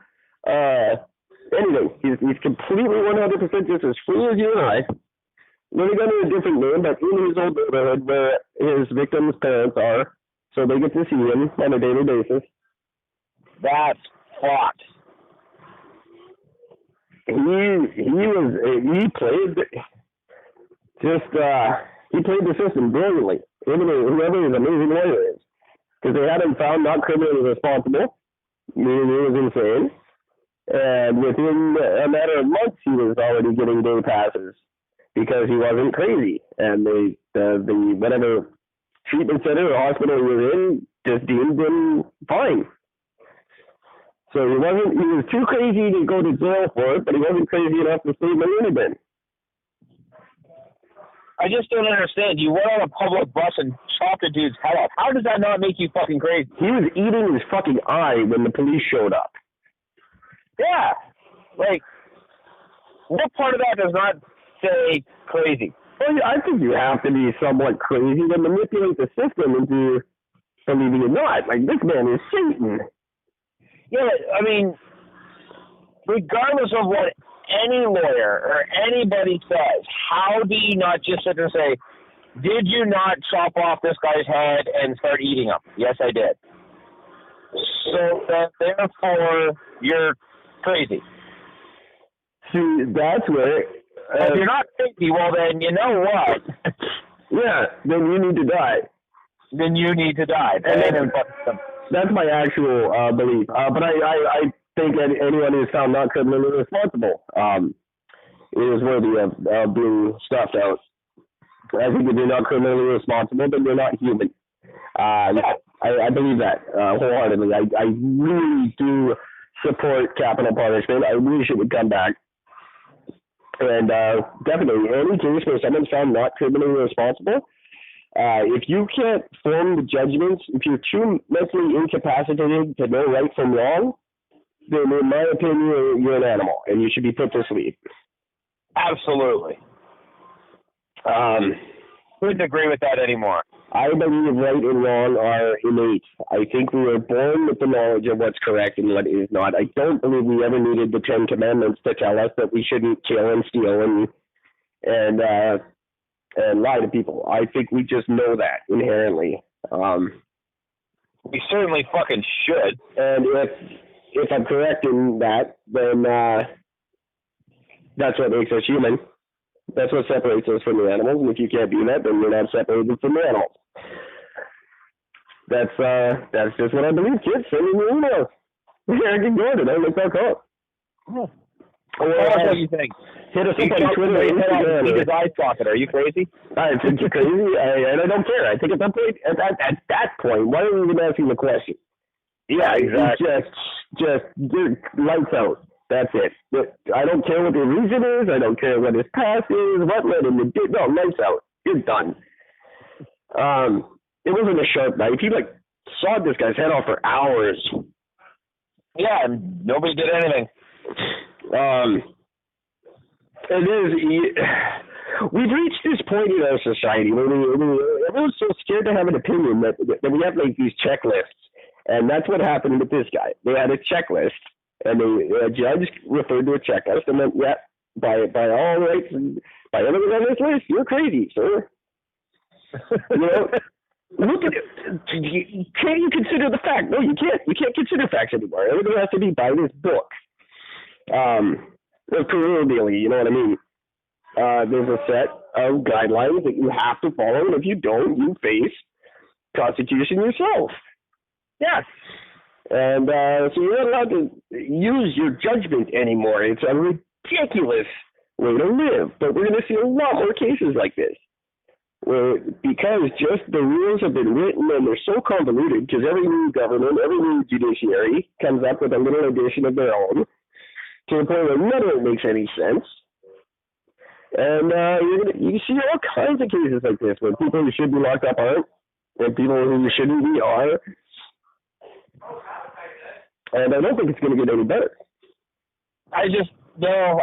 anything. He's completely 100% just as free as you and I. Living under a different name, but in his old neighborhood where his victims' parents are, so they get to see him on a daily basis. That's fucked. He played the system brilliantly. Even whoever his amazing lawyer is, because they had him found not criminally responsible, meaning he was insane, and within a matter of months he was already getting day passes because he wasn't crazy, and the whatever treatment center or hospital he was in just deemed him fine. So he was too crazy to go to jail for it, but he wasn't crazy enough to save money bin. I just don't understand. You went on a public bus and chopped a dude's head off. How does that not make you fucking crazy? He was eating his fucking eye when the police showed up. Yeah. Like, what part of that does not say crazy? Well, I think you have to be somewhat crazy to manipulate the system into believing it not. Like, this man is Satan. Yeah, I mean, regardless of what any lawyer or anybody says, how do you not just sit there and say, did you not chop off this guy's head and start eating him? Yes, I did. So therefore, you're crazy. See, that's where... if you're not crazy, well then, you know what? Yeah, then you need to die. Then you need to die. That's my actual belief. But I think that anyone who's found not criminally responsible is worthy of being stuffed out. I think if you're not criminally responsible, then you're not human. I believe that wholeheartedly. I really do support capital punishment. I wish it would come back. And definitely, any case where someone's found not criminally responsible, if you can't form the judgments, if you're too mentally incapacitated to know right from wrong, then in my opinion, you're an animal, and you should be put to sleep. Absolutely. Couldn't agree with that anymore. I believe right and wrong are innate. I think we were born with the knowledge of what's correct and what is not. I don't believe we ever needed the 10 Commandments to tell us that we shouldn't kill and steal and lie to people. I think we just know that inherently. We certainly fucking should. And if I'm correct in that, then that's what makes us human. That's what separates us from the animals. And if you can't do that, then you're not separated from the animals. That's just what I believe, kids. Send me an email. Eric Gordon, outlook.com. What do you think? Hit us up on Twitter and Instagram. He his eye socket. Are you crazy? I think you're crazy, and I don't care. I think at that point, why are we even asking the question? Yeah, exactly. Just lights out. That's it. I don't care what the reason is. I don't care what his past is. What led him to do. No, lights out. You're done. It wasn't a sharp knife. He sawed this guy's head off for hours. Yeah, and nobody did anything. It is. We've reached this point in our society where everyone's so scared to have an opinion that we have these checklists, and that's what happened with this guy. They had a checklist, and a judge referred to a checklist, and then by all rights, by everything on this list, you're crazy, sir. Look at it. Can't you consider the fact? No, you can't. You can't consider facts anymore. Everything has to be by this book. Proverbially, you know what I mean? There's a set of guidelines that you have to follow, and if you don't, you face prosecution yourself. Yes. And so you're not allowed to use your judgment anymore. It's a ridiculous way to live. But we're going to see a lot more cases like this, because just the rules have been written and they're so convoluted, because every new government, every new judiciary comes up with a little addition of their own, to the point where none of it makes any sense. And you see all kinds of cases like this where people who should be locked up aren't, and people who shouldn't be are. And I don't think it's going to get any better. I just don't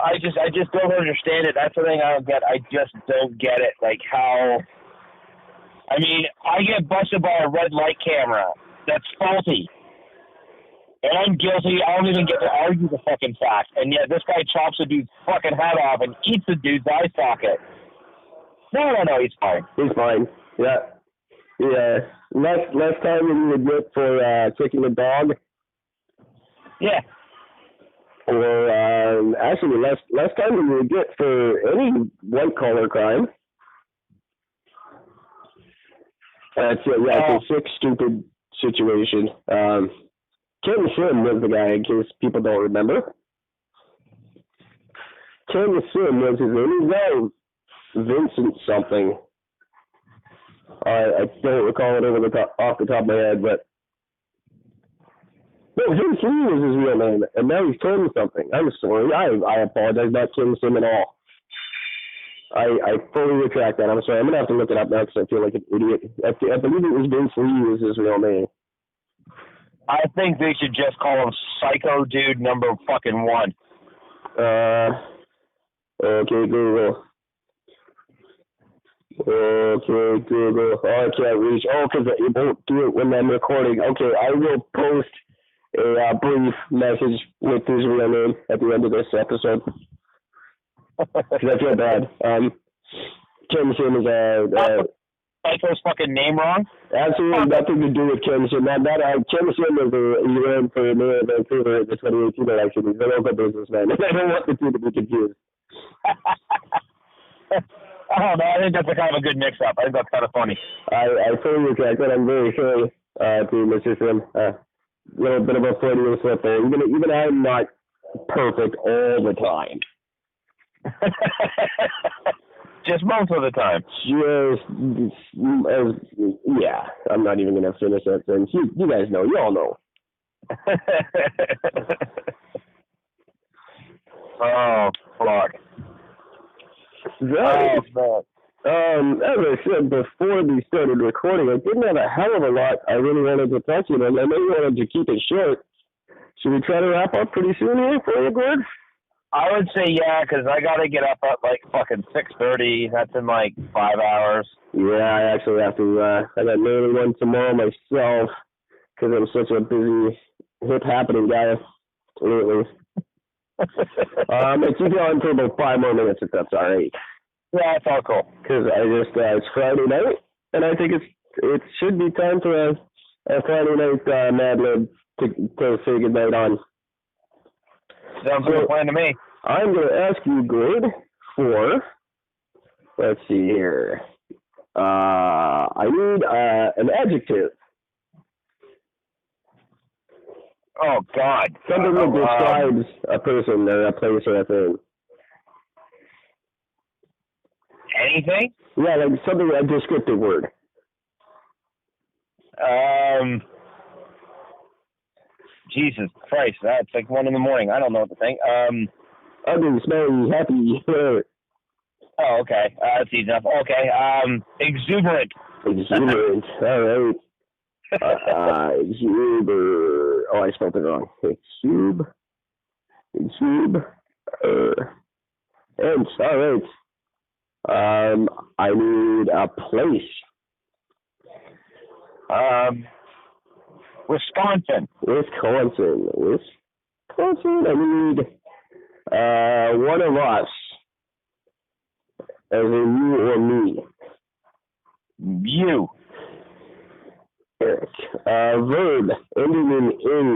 understand it. That's the thing I don't get. I just don't get it. Like how, I mean, I get busted by a red light camera that's faulty. And I'm guilty. I don't even get to argue the fucking fact. And yet this guy chops a dude's fucking head off and eats the dude's eye socket. No, he's fine. He's fine. Yeah. Yeah. Less time than you would get for kicking a dog. Yeah. Or actually less time than you would get for any white collar crime. It's a sick, stupid situation. Ken Sim was the guy, in case people don't remember. Ken Sim was his name. He's now Vincent something. I don't recall it off the top of my head, but no, Vince Lee was his real name, and now he's Ken something. I'm sorry. I apologize, not Ken Sim at all. I fully retract that. I'm sorry. I'm gonna have to look it up now because I feel like an idiot. I believe it was Vince Lee was his real name. I think they should just call him Psycho Dude number fucking 1. Okay, Google. Okay, Google. Oh, I can't reach. Oh, because it won't do it when I'm recording. Okay, I will post a brief message with his real name at the end of this episode. Because I feel bad. Ken Sim is Psycho's fucking name wrong? Absolutely nothing to do with Ken Sim. Ken Sim was he ran for mayor of Vancouver in the 2018 election. He's a local businessman. I don't want the two to be confused. Oh, no, I think that's a kind of a good mix-up. I think that's kind of funny. I fully retract that. I'm very sorry to Mr. Sim. A little bit of a Freudian slip there. Even I'm not perfect all the time. Just most of the time. Yeah. I'm not even going to finish that sentence. You guys know. You all know. Oh, fuck. Right. As I said before we started recording, I didn't have a hell of a lot I really wanted to touch on. I know you wanted to keep it short. Should we try to wrap up pretty soon here for you, Gord? I would say yeah, because I got to get up at like fucking 6:30. That's in like 5 hours. Yeah, I actually have to. I got an early one tomorrow myself because I'm such a busy, hip-happening guy lately. I keep you on for about 5 more minutes if that's all right. Yeah, it's all cool. Because it's Friday night, and I think it should be time for a Friday night Mad Lib to say goodnight on. Sounds like a plan to me. I'm going to ask you, Gord, for, let's see here. I need an adjective. Oh, God. Something that describes a person or a place or a thing. Anything? Yeah, like something, a descriptive word. Jesus Christ, that's like 1 a.m. I don't know what to think. Ugly, smelly, happy. Oh, okay. That's easy enough. Okay. Exuberant. Exuberant. All right. Exuber. Oh, I spelled it wrong. Hence. All right. I need a place. Wisconsin. I need one of us. As in you or me. You. Eric. Verb ending in.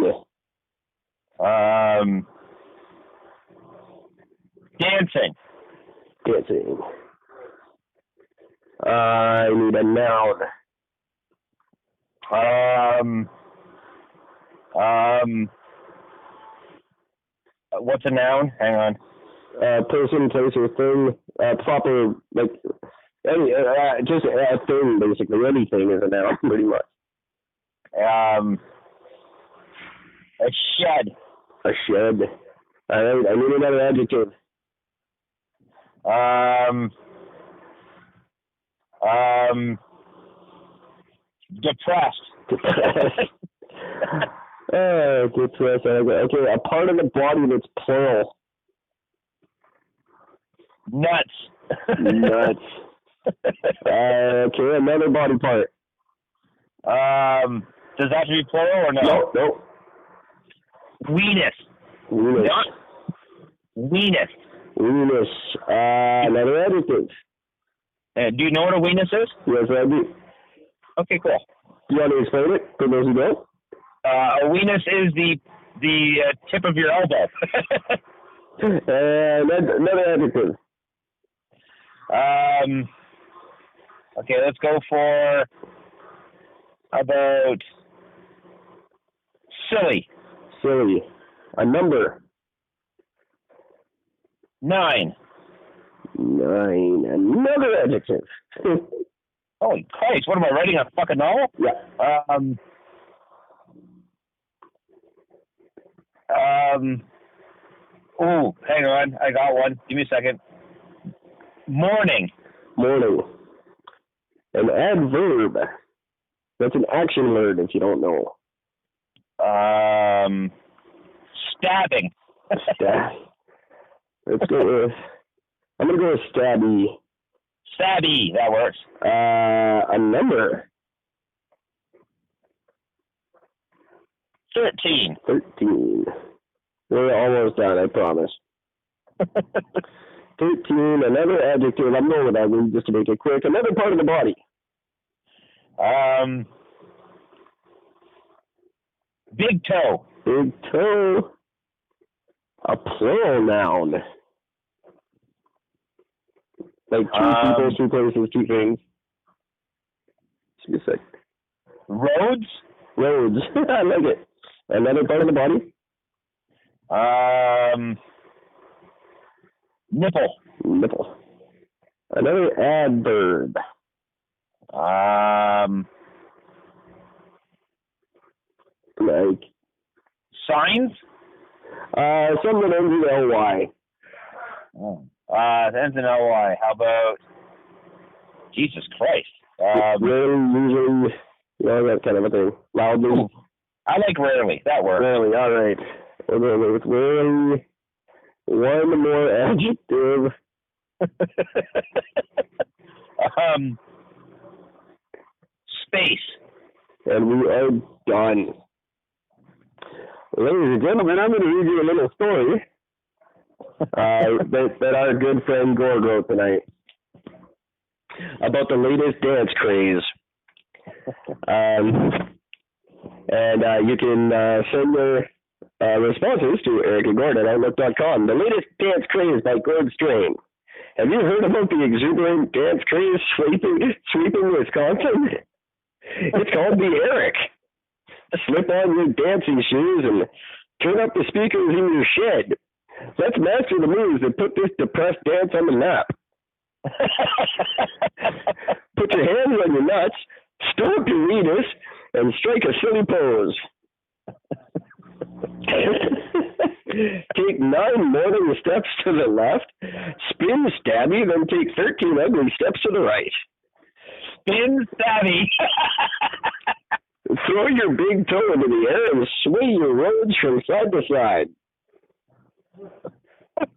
Dancing. I need a noun. What's a noun? Hang on. Person, place, or thing. Proper, like, any, just a thing, basically. Anything is a noun, pretty much. A shed. A shed. All right, I need another adjective. Depressed. Good choice. Okay, a part of the body that's plural. Nuts. Nuts. Okay, another body part. Does that have to be plural or no? No. Weenus. Weenus. Weenus. Weenus. Another adjective. Do you know what a weenus is? Yes, I do. Okay, cool. You want to explain it for those who don't? A weenus is the tip of your elbow. Another adjective. Okay, let's go for about silly. Silly. A number. 9. Another adjective. Holy Christ, what am I writing, a fucking novel? Yeah. Oh, hang on, I got one. Give me a second. Morning. An adverb. That's an action word if you don't know. Stabbing. Let's go with, I'm going to go with stabby. Stabby, that works. A number. 13. We're almost done, I promise. 13, another adjective. I'm going with that one just to make it quick. Another part of the body. Big toe. Big toe. A plural noun. Like 2 people, 2 places, 2 things. Just be a sec. Roads. I like it. Another part of the body. Nipple. Another adverb. Like signs. Something that ends in ly. It ends in ly. How about Jesus Christ? Usually, that kind of a thing. Loudly. I like rarely. That works. Rarely. All right. We're going with rarely. One more adjective. Space. And we are done. Ladies and gentlemen, I'm going to read you a little story that our good friend Gord wrote tonight about the latest dance craze. And you can send your responses to eric@gord@outlook.com. The latest dance craze by Gord Strain. Have you heard about the exuberant dance craze sweeping Wisconsin? It's called the Eric. Slip on your dancing shoes and turn up the speakers in your shed. Let's master the moves that put this depressed dance on the map. Put your hands on your nuts, stomp your weenus, and strike a silly pose. Take 9 morning steps to the left, spin stabby, then take 13 ugly steps to the right. Spin stabby. Throw your big toe into the air and sway your roads from side to side.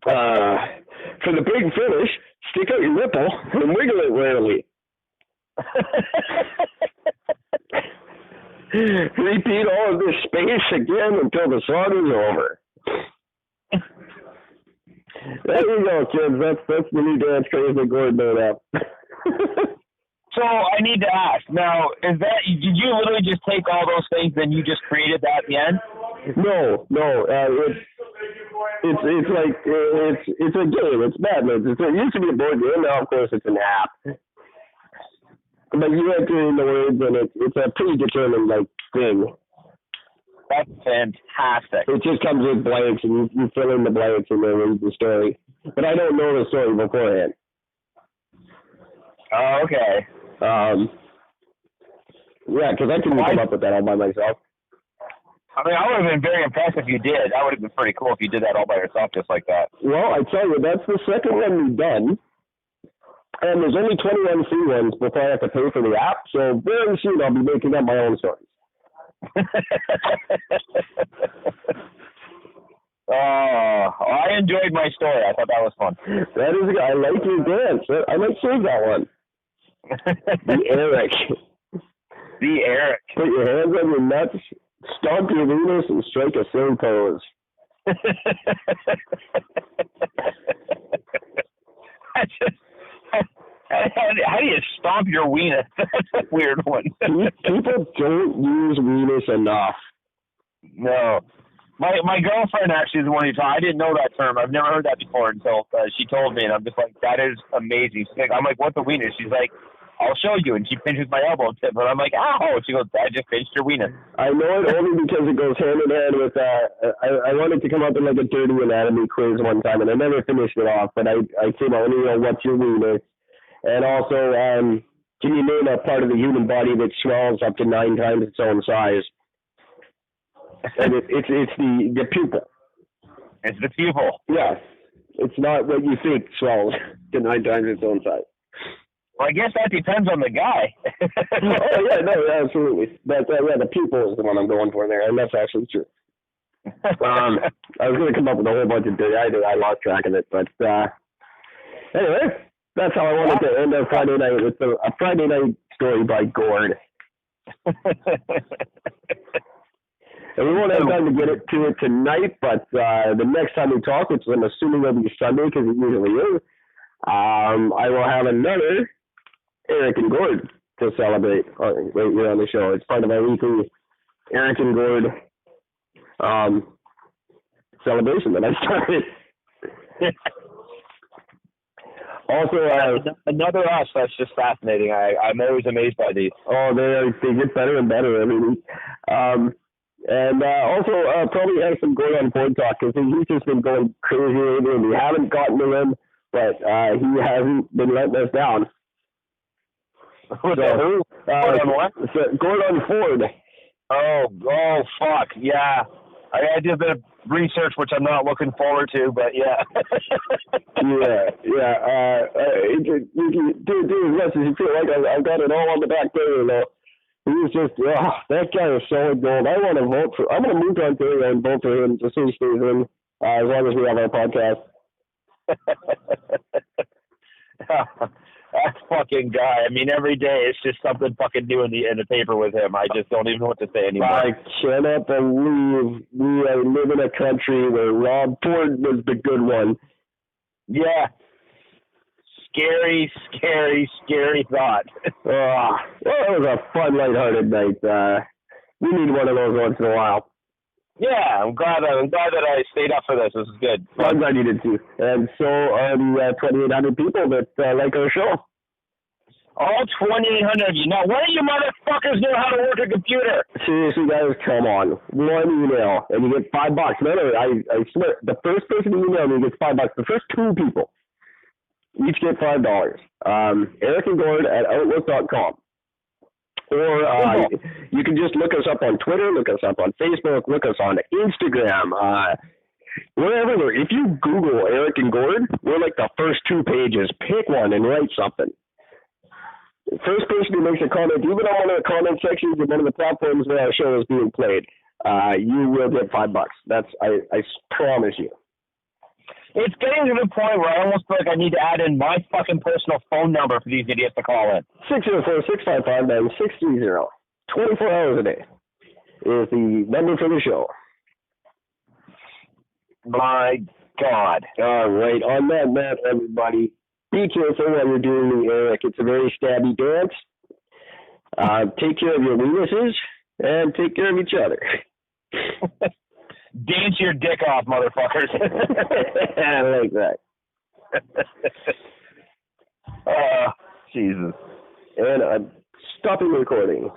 For the big finish, stick out your nipple and wiggle it rarely. Repeat all of this space again until the song is over. There you go, kids. That's the new dance craze that Gord made up. So I need to ask now: did you literally just take all those things and you just created that at the end? No. It's like it's a game. It's Batman. It used to be a board game. Now, of course, it's an app. But you enter in the words, and it's a predetermined thing. That's fantastic. It just comes with blanks, and you fill in the blanks and then read the story. But I don't know the story beforehand. Oh, okay. Yeah, because I couldn't come up with that all by myself. I mean, I would have been very impressed if you did. That would have been pretty cool if you did that all by yourself just like that. Well, I tell you, that's the second one we've done. And there's only 21 free ones before I have to pay for the app. So very soon I'll be making up my own stories. I enjoyed my story. I thought that was fun. That is, I like your dance. I might save that one. The Eric. The Eric. Put your hands on your nuts, stomp your Venus, and strike a silly pose. How do you stomp your wiener? That's a weird one. People don't use Venus enough. No. My girlfriend actually is the one who taught. I didn't know that term. I've never heard that before until she told me, and I'm just like, that is amazing. She's like, I'm like, what's a wiener? She's like, I'll show you. And she pinches my elbow tip, and I'm like, ow. She goes, I just pinched your wiener. I know it only because it goes hand in hand with, I wanted to come up with like a dirty anatomy quiz one time, and I never finished it off, but I came out, what's your wiener? And also, can you name a part of the human body that swells up to 9 times its own size? And it's the pupil. It's the pupil. Yeah. It's not what you think swells to 9 times its own size. Well, I guess that depends on the guy. Oh, yeah, no, absolutely. But, yeah, the pupil is the one I'm going for there, and that's actually true. I was going to come up with a whole bunch of dirty. I lost track of it. But, anyway, that's how I wanted to end our Friday night with a Friday night story by Gord. And we won't have time to get to it tonight, but the next time we talk, which I'm assuming will be Sunday because it usually is, I will have another Eric and Gord to celebrate right here on the show. It's part of our weekly Eric and Gord celebration that I started. Also, another us. That's just fascinating. I'm always amazed by these. Oh, they get better and better every week. And also probably have some Gord on Board talk because he's just been going crazy lately, and we haven't gotten to him, but he hasn't been letting us down. Who? Gordon Ford. Oh, fuck, yeah. I did a bit of research, which I'm not looking forward to, but yeah. Yeah. You can do as much as you feel like I've got it all on the back burner, though. He's just, that guy is solid gold. I'm going to move to Ontario and vote for him to see stays in, as long as we have our podcast. That fucking guy. I mean, every day it's just something fucking new in the paper with him. I just don't even know what to say anymore. I cannot believe we live in a country where Rob Ford was the good one. Yeah. Scary, scary, scary thought. Well, it was a fun, lighthearted night. We need one of those once in a while. Yeah, I'm glad that I stayed up for this. This is good. I'm glad you did too. And so are the 2,800 people that like our show. All 2,800 of you. Now, one of you motherfuckers know how to work a computer. Seriously, guys, come on. One email, and you get $5. No, I swear, the first person to email me gets $5. The first 2 people each get $5. Eric and Gord at Outlook.com. Or you can just look us up on Twitter, look us up on Facebook, look us on Instagram. We're everywhere. If you Google Eric and Gord, we're like the first 2 pages. Pick one and write something. First person who makes a comment, even on one of the comment sections of one of the platforms where our show is being played, you will get $5. That's I promise you. It's getting to the point where I almost feel like I need to add in my fucking personal phone number for these idiots to call in. 604-655-9630. 24 hours a day is the number for the show. My God. All right. On that note, everybody, be careful while you're doing the Eric. It's a very stabby dance. Take care of your weaknesses and take care of each other. Dance your dick off, motherfuckers. I like that. Jesus. And I'm stopping recording.